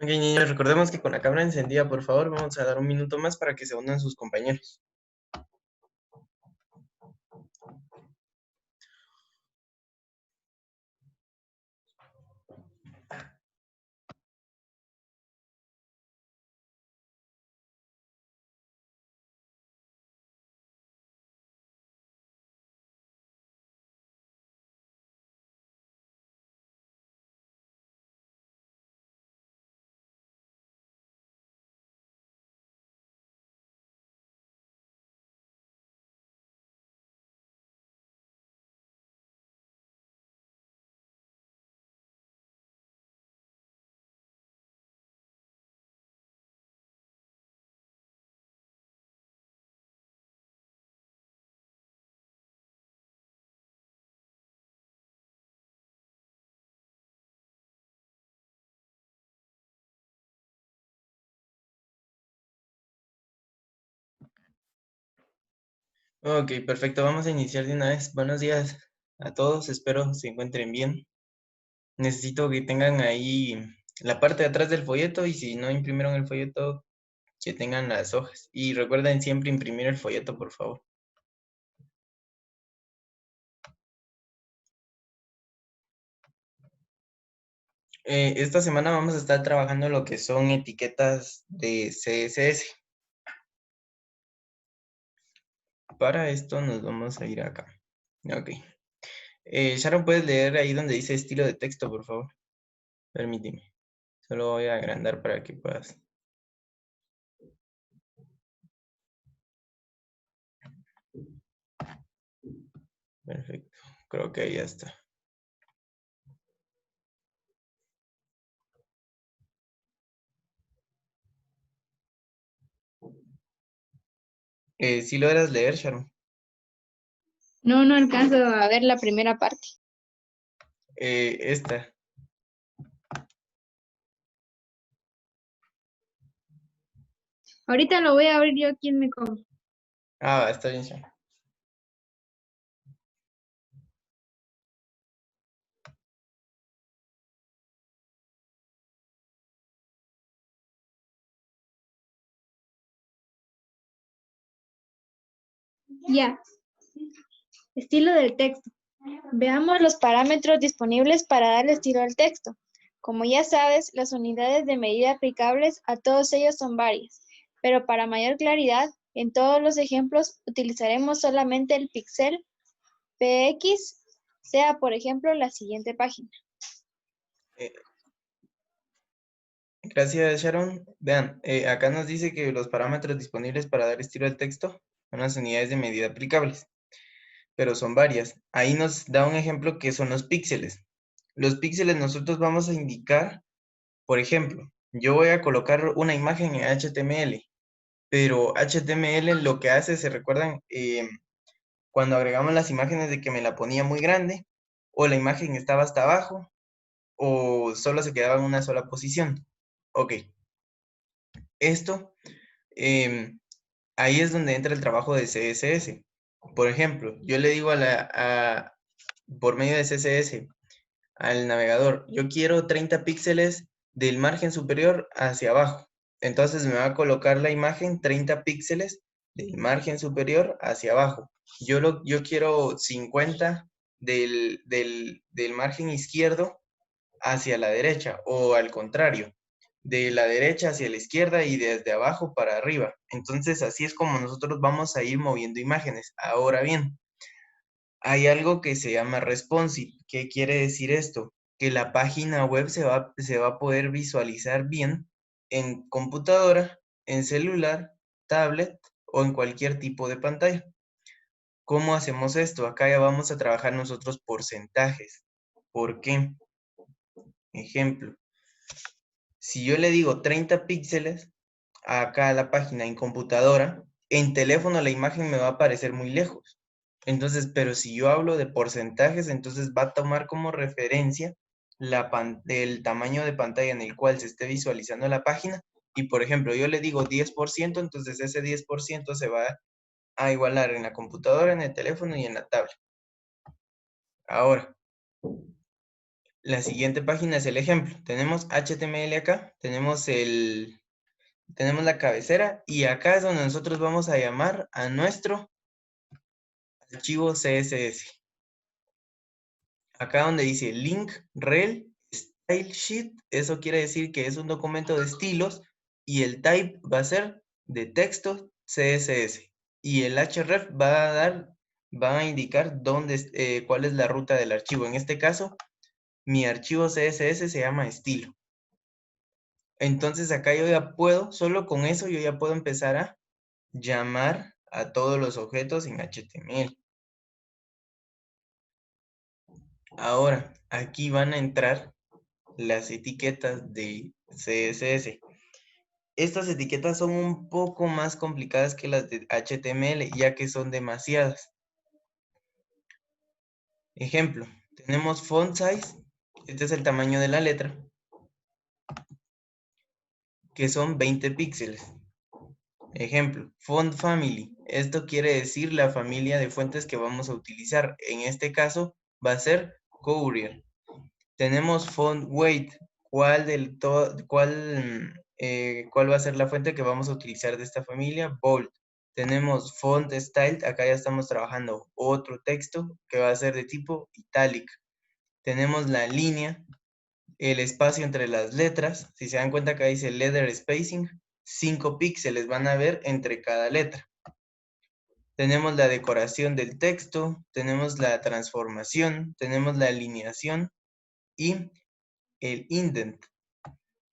Ok, niños, recordemos que con la cámara encendida, por favor, vamos a dar un minuto más para que se unan sus compañeros. Ok, perfecto, vamos a iniciar de una vez. Buenos días a todos, espero se encuentren bien. Necesito que tengan ahí la parte de atrás del folleto y si no imprimieron el folleto, que tengan las hojas. Y recuerden siempre imprimir el folleto, por favor. Esta semana vamos a estar trabajando lo que son etiquetas de CSS. Para esto nos vamos a ir acá. Ok. Sharon, ¿puedes leer ahí donde dice estilo de texto, por favor? Permíteme. Solo voy a agrandar para que puedas. Perfecto. Creo que ahí ya está. ¿Sí logras leer, Sharon? No alcanzo a ver la primera parte. Esta. Ahorita lo voy a abrir yo aquí en mi compu. Ah, está bien, Sharon. Ya. Estilo del texto. Veamos los parámetros disponibles para darle estilo al texto. Como ya sabes, las unidades de medida aplicables a todos ellos son varias, pero para mayor claridad, en todos los ejemplos utilizaremos solamente el píxel px, sea por ejemplo la siguiente página. Eh, Gracias, Sharon. Vean, acá nos dice que los parámetros disponibles para dar estilo al texto son las unidades de medida aplicables, pero son varias. Ahí nos da un ejemplo que son los píxeles. Los píxeles nosotros vamos a indicar, por ejemplo, yo voy a colocar una imagen en HTML, pero HTML lo que hace, ¿se recuerdan? Cuando agregamos las imágenes de que me la ponía muy grande, o la imagen estaba hasta abajo, o solo se quedaba en una sola posición. Ok, esto, ahí es donde entra el trabajo de CSS. Por ejemplo, yo le digo por medio de CSS al navegador, yo quiero 30 píxeles del margen superior hacia abajo. Entonces me va a colocar la imagen 30 píxeles del margen superior hacia abajo. Yo quiero 50 del margen izquierdo hacia la derecha o al contrario, de la derecha hacia la izquierda y desde abajo para arriba. Entonces así es como nosotros vamos a ir moviendo imágenes. Ahora bien, hay algo que se llama responsive. ¿Qué quiere decir esto? Que la página web se va a poder visualizar bien en computadora, en celular, tablet o en cualquier tipo de pantalla. ¿Cómo hacemos esto? Acá ya vamos a trabajar nosotros porcentajes. ¿Por qué? Ejemplo, si yo le digo 30 píxeles acá a la página en computadora, en teléfono la imagen me va a aparecer muy lejos. Entonces, pero si yo hablo de porcentajes, entonces va a tomar como referencia el tamaño de pantalla en el cual se esté visualizando la página. Y por ejemplo, yo le digo 10%, entonces ese 10% se va a igualar en la computadora, en el teléfono y en la tablet. Ahora, La siguiente página es el ejemplo. Tenemos HTML acá, tenemos la cabecera y acá es donde nosotros vamos a llamar a nuestro archivo CSS. Acá donde dice link rel style sheet, eso quiere decir que es un documento de estilos y el type va a ser de texto CSS y el href va a indicar cuál es la ruta del archivo. En este caso, mi archivo CSS se llama estilo. Entonces acá yo ya puedo, solo con eso yo ya puedo empezar a llamar a todos los objetos en HTML. Ahora, aquí van a entrar las etiquetas de CSS. Estas etiquetas son un poco más complicadas que las de HTML, ya que son demasiadas. Ejemplo, tenemos font size, este es el tamaño de la letra, que son 20 píxeles. Ejemplo, font family, esto quiere decir la familia de fuentes que vamos a utilizar. En este caso va a ser Courier. Tenemos font weight, ¿cuál va a ser la fuente que vamos a utilizar de esta familia? Bold. Tenemos font style, acá ya estamos trabajando otro texto que va a ser de tipo italic. Tenemos la línea, el espacio entre las letras, si se dan cuenta acá dice letter spacing, 5 píxeles van a ver entre cada letra. Tenemos la decoración del texto, tenemos la transformación, tenemos la alineación y el indent.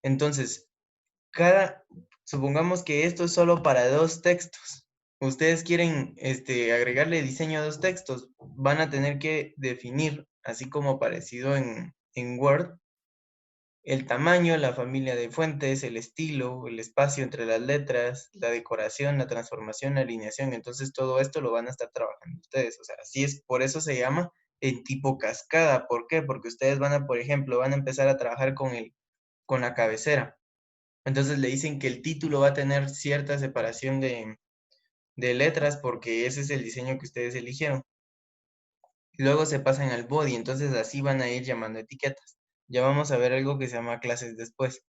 Entonces, supongamos que esto es solo para 2 textos. Ustedes quieren agregarle diseño a 2 textos, van a tener que definir, así como parecido en Word, el tamaño, la familia de fuentes, el estilo, el espacio entre las letras, la decoración, la transformación, la alineación. Entonces, todo esto lo van a estar trabajando ustedes. O sea, así es, por eso se llama en tipo cascada. ¿Por qué? Porque ustedes por ejemplo, van a empezar a trabajar con la cabecera. Entonces le dicen que el título va a tener cierta separación de letras porque ese es el diseño que ustedes eligieron. Luego se pasan al body, entonces así van a ir llamando etiquetas. Ya vamos a ver algo que se llama clases después.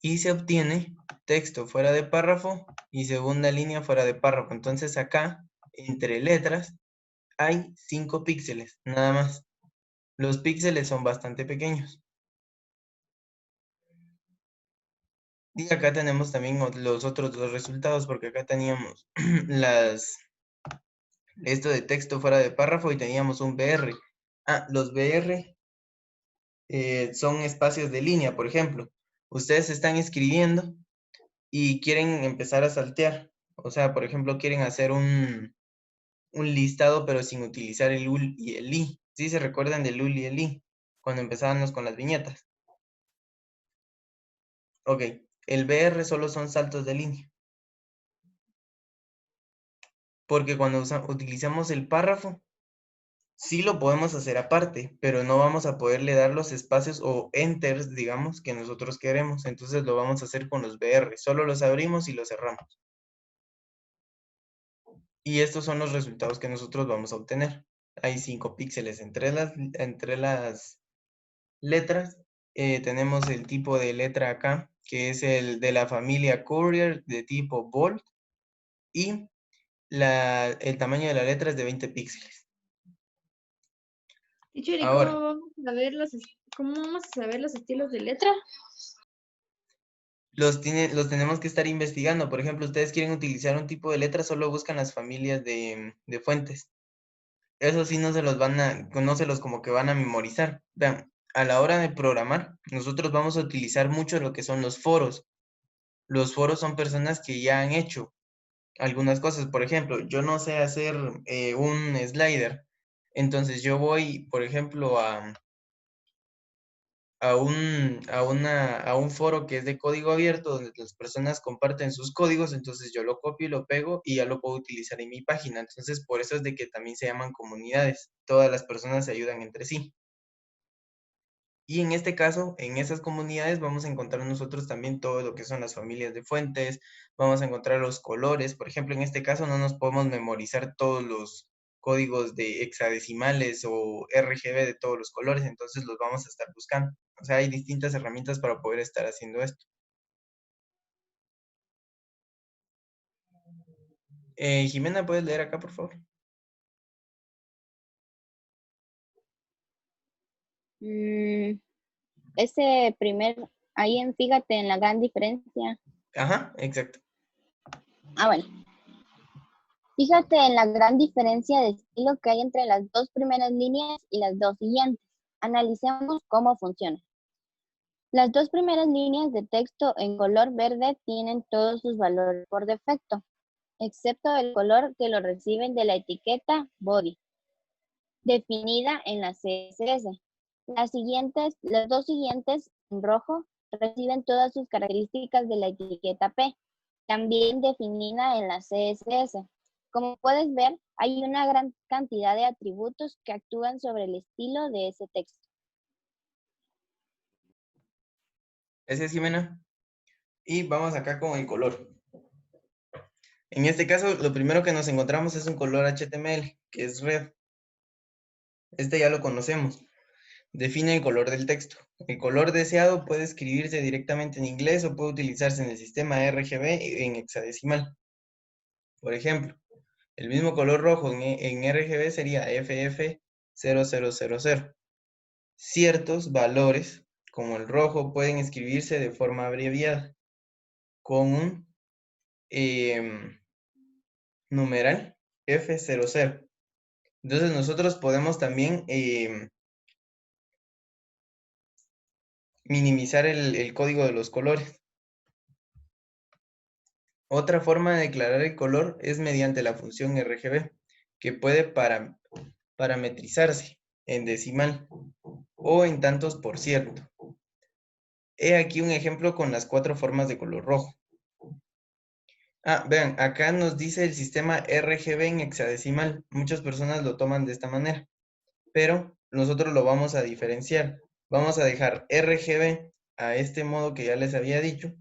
Y se obtiene texto fuera de párrafo y segunda línea fuera de párrafo. Entonces acá, entre letras, hay 5 píxeles, nada más. Los píxeles son bastante pequeños. Y acá tenemos también los otros dos resultados, porque acá teníamos esto de texto fuera de párrafo y teníamos un BR. Los BR son espacios de línea, por ejemplo. Ustedes están escribiendo y quieren empezar a saltear. O sea, por ejemplo, quieren hacer un listado, pero sin utilizar el UL y el I. ¿Sí se recuerdan del UL y el I? Cuando empezábamos con las viñetas. Ok, el BR solo son saltos de línea. Porque cuando utilizamos el párrafo, sí lo podemos hacer aparte, pero no vamos a poderle dar los espacios o enters, digamos, que nosotros queremos. Entonces lo vamos a hacer con los BR. Solo los abrimos y los cerramos. Y estos son los resultados que nosotros vamos a obtener. Hay 5 píxeles entre las letras. Tenemos el tipo de letra acá, que es el de la familia Courier de tipo bold. Y el tamaño de la letra es de 20 píxeles. Teacher, ¿y Ahora, cómo vamos a saber los estilos de letra? los tenemos que estar investigando. Por ejemplo, ustedes quieren utilizar un tipo de letra, solo buscan las familias de fuentes. Eso sí no se los como que van a memorizar. Vean, a la hora de programar, nosotros vamos a utilizar mucho lo que son los foros. Los foros son personas que ya han hecho algunas cosas. Por ejemplo, yo no sé hacer un slider. Entonces yo voy, por ejemplo, a un foro que es de código abierto, donde las personas comparten sus códigos, entonces yo lo copio y lo pego y ya lo puedo utilizar en mi página. Entonces, por eso es de que también se llaman comunidades. Todas las personas se ayudan entre sí. Y en este caso, en esas comunidades vamos a encontrar nosotros también todo lo que son las familias de fuentes, vamos a encontrar los colores. Por ejemplo, en este caso no nos podemos memorizar todos códigos de hexadecimales o RGB de todos los colores, entonces los vamos a estar buscando. O sea, hay distintas herramientas para poder estar haciendo esto. Jimena, ¿puedes leer acá, por favor? Ese primer, fíjate en la gran diferencia. Ajá, exacto. Bueno. Fíjate en la gran diferencia de estilo que hay entre las dos primeras líneas y las dos siguientes. Analicemos cómo funciona. Las dos primeras líneas de texto en color verde tienen todos sus valores por defecto, excepto el color que lo reciben de la etiqueta body, definida en la CSS. Las dos siguientes, en rojo, reciben todas sus características de la etiqueta P, también definida en la CSS. Como puedes ver, hay una gran cantidad de atributos que actúan sobre el estilo de ese texto. Ese es Jimena. Y vamos acá con el color. En este caso, lo primero que nos encontramos es un color HTML, que es red. Este ya lo conocemos. Define el color del texto. El color deseado puede escribirse directamente en inglés o puede utilizarse en el sistema RGB en hexadecimal. Por ejemplo, el mismo color rojo en RGB sería FF0000. Ciertos valores, como el rojo, pueden escribirse de forma abreviada con un numeral F00. Entonces nosotros podemos también minimizar el código de los colores. Otra forma de declarar el color es mediante la función RGB, que puede parametrizarse en decimal o en tantos por ciento. He aquí un ejemplo con las 4 formas de color rojo. Vean, acá nos dice el sistema RGB en hexadecimal. Muchas personas lo toman de esta manera, pero nosotros lo vamos a diferenciar. Vamos a dejar RGB a este modo que ya les había dicho.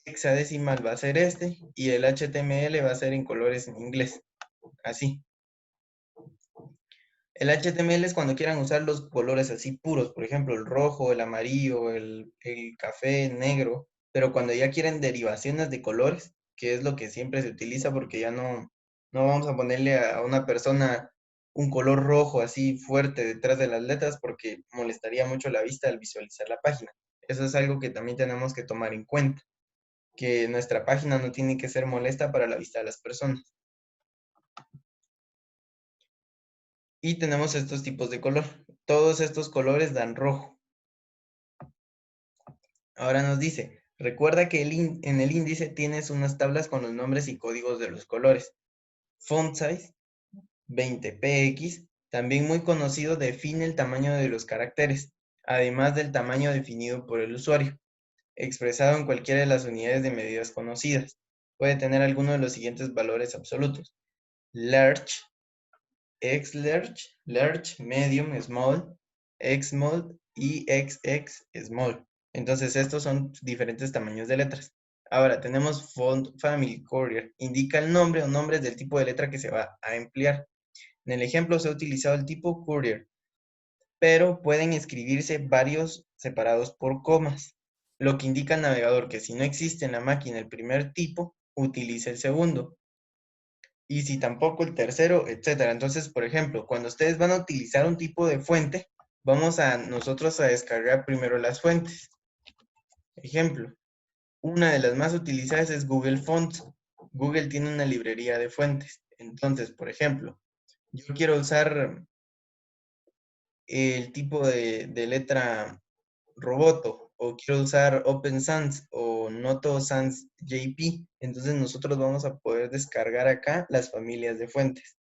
Hexadecimal va a ser este y el HTML va a ser en colores en inglés. Así. El HTML es cuando quieran usar los colores así puros, por ejemplo, el rojo, el amarillo, el café, el negro, pero cuando ya quieren derivaciones de colores, que es lo que siempre se utiliza porque ya no vamos a ponerle a una persona un color rojo así fuerte detrás de las letras porque molestaría mucho la vista al visualizar la página. Eso es algo que también tenemos que tomar en cuenta, que nuestra página no tiene que ser molesta para la vista de las personas. Y tenemos estos tipos de color. Todos estos colores dan rojo. Ahora nos dice, recuerda que en el índice tienes unas tablas con los nombres y códigos de los colores. Font size 20px, también muy conocido, define el tamaño de los caracteres, además del tamaño definido por el usuario, expresado en cualquiera de las unidades de medidas conocidas. Puede tener alguno de los siguientes valores absolutos. Large, large, medium, small, small y XX small. Entonces estos son diferentes tamaños de letras. Ahora tenemos Font Family Courier. Indica el nombre o nombres del tipo de letra que se va a emplear. En el ejemplo se ha utilizado el tipo Courier, pero pueden escribirse varios separados por comas, lo que indica al navegador que si no existe en la máquina el primer tipo, utilice el segundo. Y si tampoco el tercero, etcétera. Entonces, por ejemplo, cuando ustedes van a utilizar un tipo de fuente, vamos a nosotros a descargar primero las fuentes. Ejemplo, una de las más utilizadas es Google Fonts. Google tiene una librería de fuentes. Entonces, por ejemplo, yo quiero usar el tipo de letra Roboto, o quiero usar Open Sans o Noto Sans JP. Entonces nosotros vamos a poder descargar acá las familias de fuentes.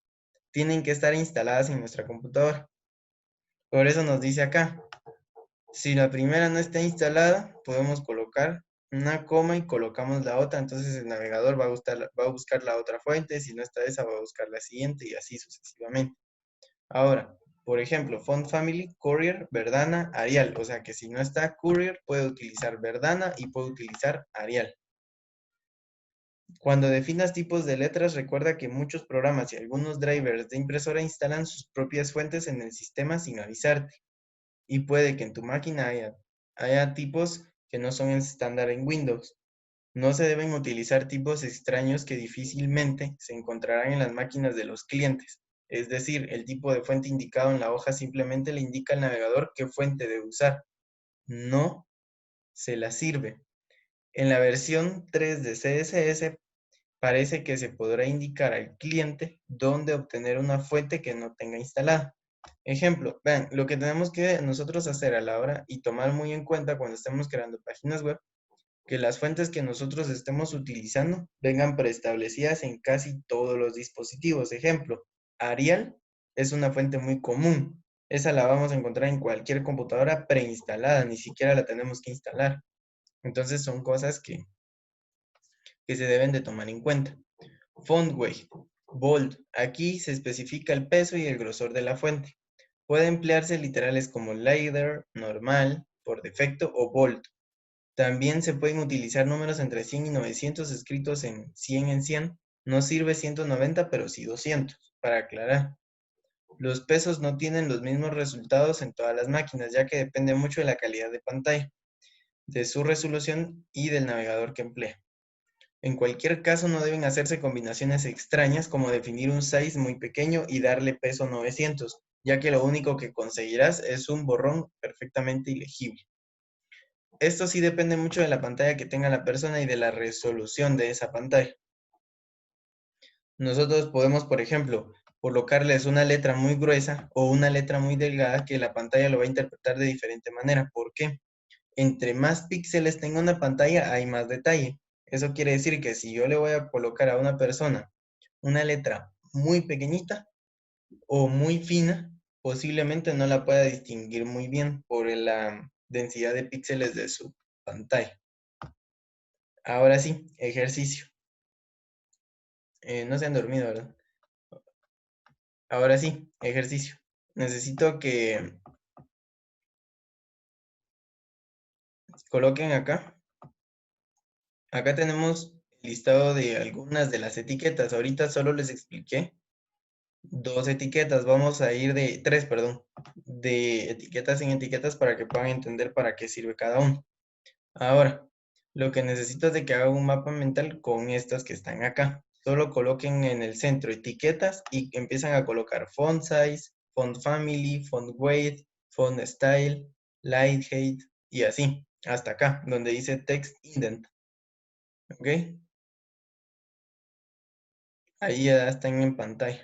Tienen que estar instaladas en nuestra computadora. Por eso nos dice acá, si la primera no está instalada, podemos colocar una coma y colocamos la otra, entonces el navegador va a buscar la otra fuente, si no está esa va a buscar la siguiente y así sucesivamente. Ahora, por ejemplo, Font Family, Courier, Verdana, Arial, o sea que si no está Courier puede utilizar Verdana y puede utilizar Arial. Cuando definas tipos de letras, recuerda que muchos programas y algunos drivers de impresora instalan sus propias fuentes en el sistema sin avisarte. Y puede que en tu máquina haya tipos que no son estándar en Windows. No se deben utilizar tipos extraños que difícilmente se encontrarán en las máquinas de los clientes. Es decir, el tipo de fuente indicado en la hoja simplemente le indica al navegador qué fuente debe usar. No se la sirve. En la versión 3 de CSS parece que se podrá indicar al cliente dónde obtener una fuente que no tenga instalada. Ejemplo, vean, lo que tenemos que nosotros hacer a la hora y tomar muy en cuenta cuando estemos creando páginas web, que las fuentes que nosotros estemos utilizando vengan preestablecidas en casi todos los dispositivos. Ejemplo, Arial es una fuente muy común. Esa la vamos a encontrar en cualquier computadora preinstalada, ni siquiera la tenemos que instalar. Entonces son cosas que se deben de tomar en cuenta. Font weight, bold. Aquí se especifica el peso y el grosor de la fuente. Puede emplearse literales como letter, normal, por defecto o bold. También se pueden utilizar números entre 100 y 900 escritos en 100. No sirve 190, pero sí 200, para aclarar. Los pesos no tienen los mismos resultados en todas las máquinas, ya que depende mucho de la calidad de pantalla, de su resolución y del navegador que emplea. En cualquier caso, no deben hacerse combinaciones extrañas como definir un size muy pequeño y darle peso 900, ya que lo único que conseguirás es un borrón perfectamente ilegible. Esto sí depende mucho de la pantalla que tenga la persona y de la resolución de esa pantalla. Nosotros podemos, por ejemplo, colocarles una letra muy gruesa o una letra muy delgada que la pantalla lo va a interpretar de diferente manera. ¿Por qué? Entre más píxeles tenga una pantalla, hay más detalle. Eso quiere decir que si yo le voy a colocar a una persona una letra muy pequeñita o muy fina, posiblemente no la pueda distinguir muy bien por la densidad de píxeles de su pantalla. Ahora sí, ejercicio. No se han dormido, ¿verdad? Ahora sí, ejercicio. Necesito que coloquen acá. Acá tenemos el listado de algunas de las etiquetas. Ahorita solo les expliqué dos etiquetas. Vamos a ir de tres, perdón, de etiquetas en etiquetas para que puedan entender para qué sirve cada uno. Ahora, lo que necesito es de que haga un mapa mental con estas que están acá. Solo coloquen en el centro etiquetas y empiezan a colocar font size, font family, font weight, font style, light height y así, hasta acá, donde dice text indent. ¿Ok? Ahí ya están en pantalla.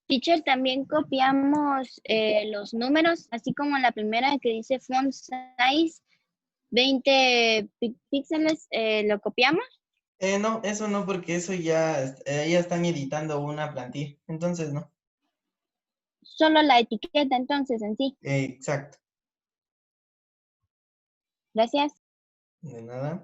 Teacher, también copiamos los números, así como la primera que dice font size 20 píxeles, ¿lo copiamos? No, eso no, porque eso ya están editando una plantilla, entonces no. Solo la etiqueta entonces en sí. Exacto, Gracias. de nada.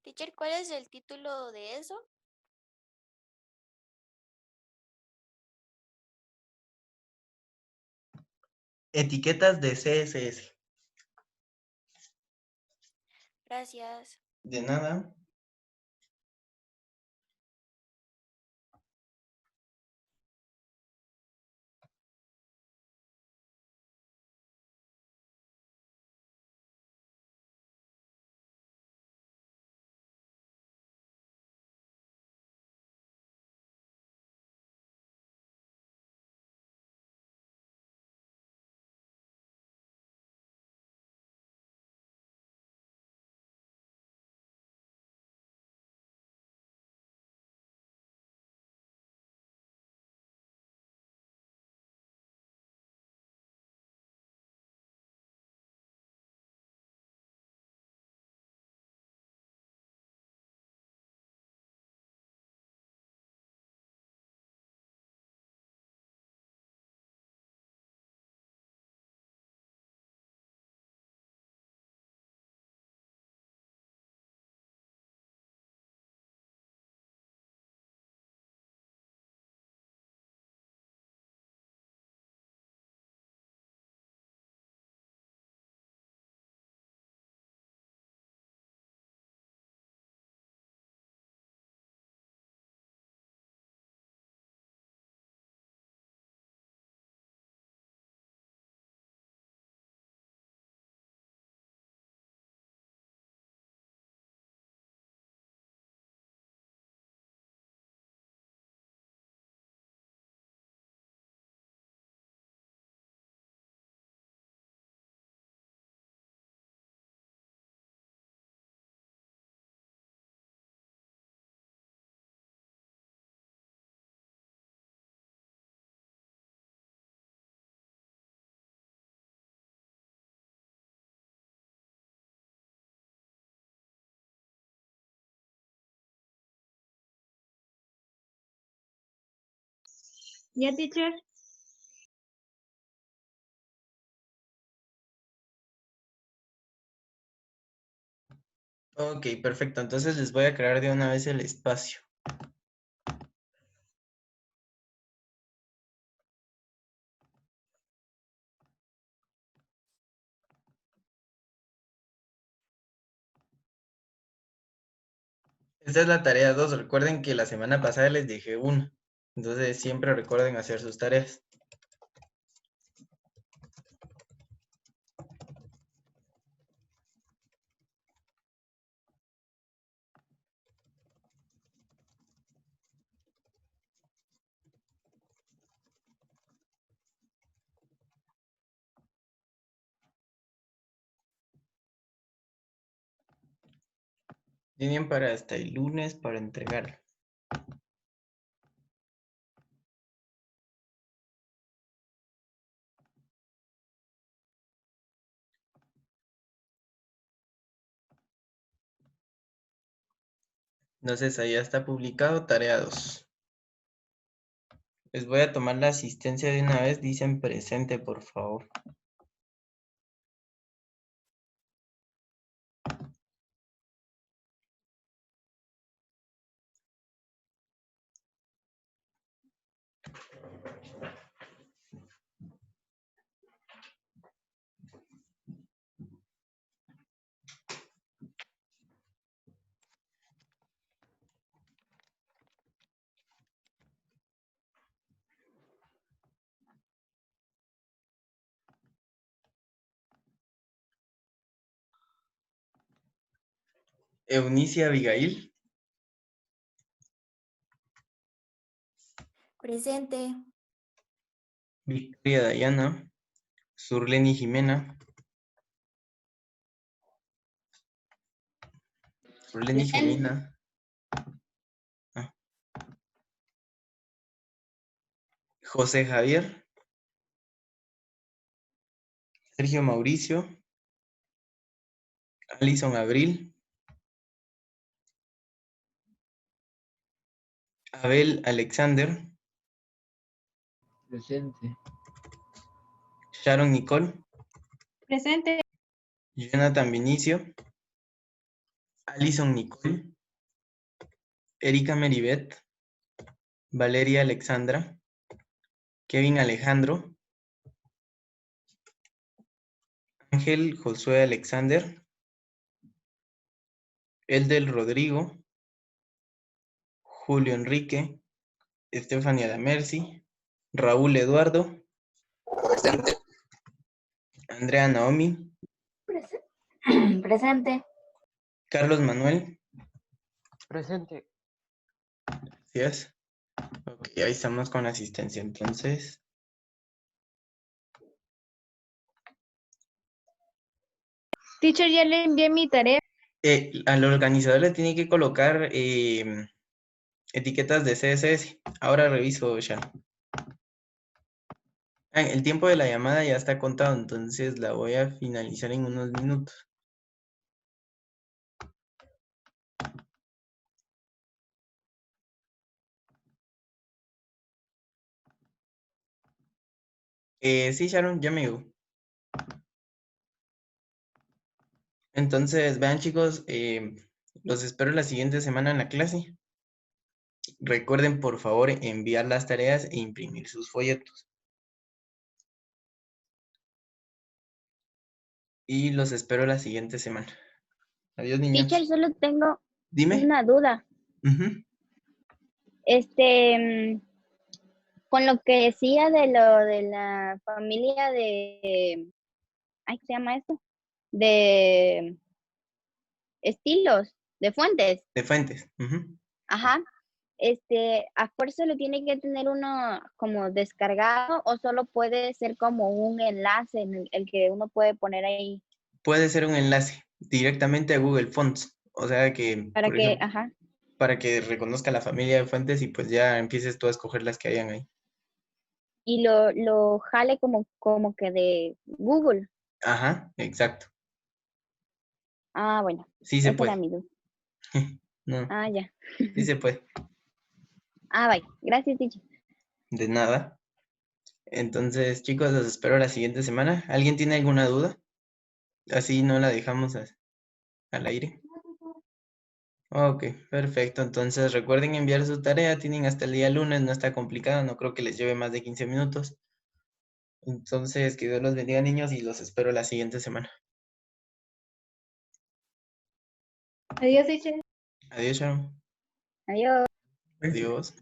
Teacher, ¿cuál es el título de eso? Etiquetas de CSS. Gracias. De nada. ¿Ya, teacher? Ok, perfecto. Entonces les voy a crear de una vez el espacio. Esta es la tarea 2. Recuerden que la semana pasada les dije 1. Entonces siempre recuerden hacer sus tareas. Tienen para hasta el lunes para entregarlo. Entonces ahí ya está publicado tarea 2. Les voy a tomar la asistencia de una vez. Dicen presente, por favor. Eunicia Abigail. Presente. Victoria Dayana. Surleni Jimena. Surleni Presente. Selena. Ah. José Javier. Sergio Mauricio. Alison Abril. Abel Alexander. Presente. Sharon Nicole. Presente. Jonathan Vinicio. Alison Nicole. Erika Meribet. Valeria Alexandra. Kevin Alejandro. Ángel Josué Alexander. Eldel Rodrigo. Julio Enrique. Estefania Damerci. Raúl Eduardo. Presente. Andrea Naomi. Presente. Carlos Manuel. Presente. Gracias. Ok, ahí estamos con la asistencia entonces. Teacher, ya le envié mi tarea. Al organizador le tiene que colocar etiquetas de CSS. Ahora reviso ya. El tiempo de la llamada ya está contado, entonces la voy a finalizar en unos minutos. Sí, Sharon, ya me llegó. Entonces, vean chicos, los espero la siguiente semana en la clase. Recuerden, por favor, enviar las tareas e imprimir sus folletos. Y los espero la siguiente semana. Adiós, niños. Teacher, solo tengo Dime. una duda. Ujú. Con lo que decía de lo de la familia de, ¿ay, qué se llama esto? De estilos, de fuentes. De fuentes. Ujú. Ajá. ¿A fuerza lo tiene que tener uno como descargado o solo puede ser como un enlace en el que uno puede poner ahí Puede ser un enlace directamente a Google Fonts. O sea que, para por que, ejemplo, ajá, para que reconozca la familia de fuentes y pues ya empieces tú a escoger las que hayan ahí. y lo jale como que de Google? Ajá, exacto. Ah, bueno, Sí se esa era puede. mi duda. No, Ah, ya. sí se puede. Ah, bye. Gracias, teacher. De nada. Entonces, chicos, los espero la siguiente semana. ¿Alguien tiene alguna duda? Así no la dejamos al aire. Ok, perfecto. Entonces, recuerden enviar su tarea. Tienen hasta el día lunes, no está complicado. No creo que les lleve más de 15 minutos. Entonces, que Dios los bendiga, niños, y los espero la siguiente semana. Adiós, teacher. Adiós, Sharon. Adiós. Adiós.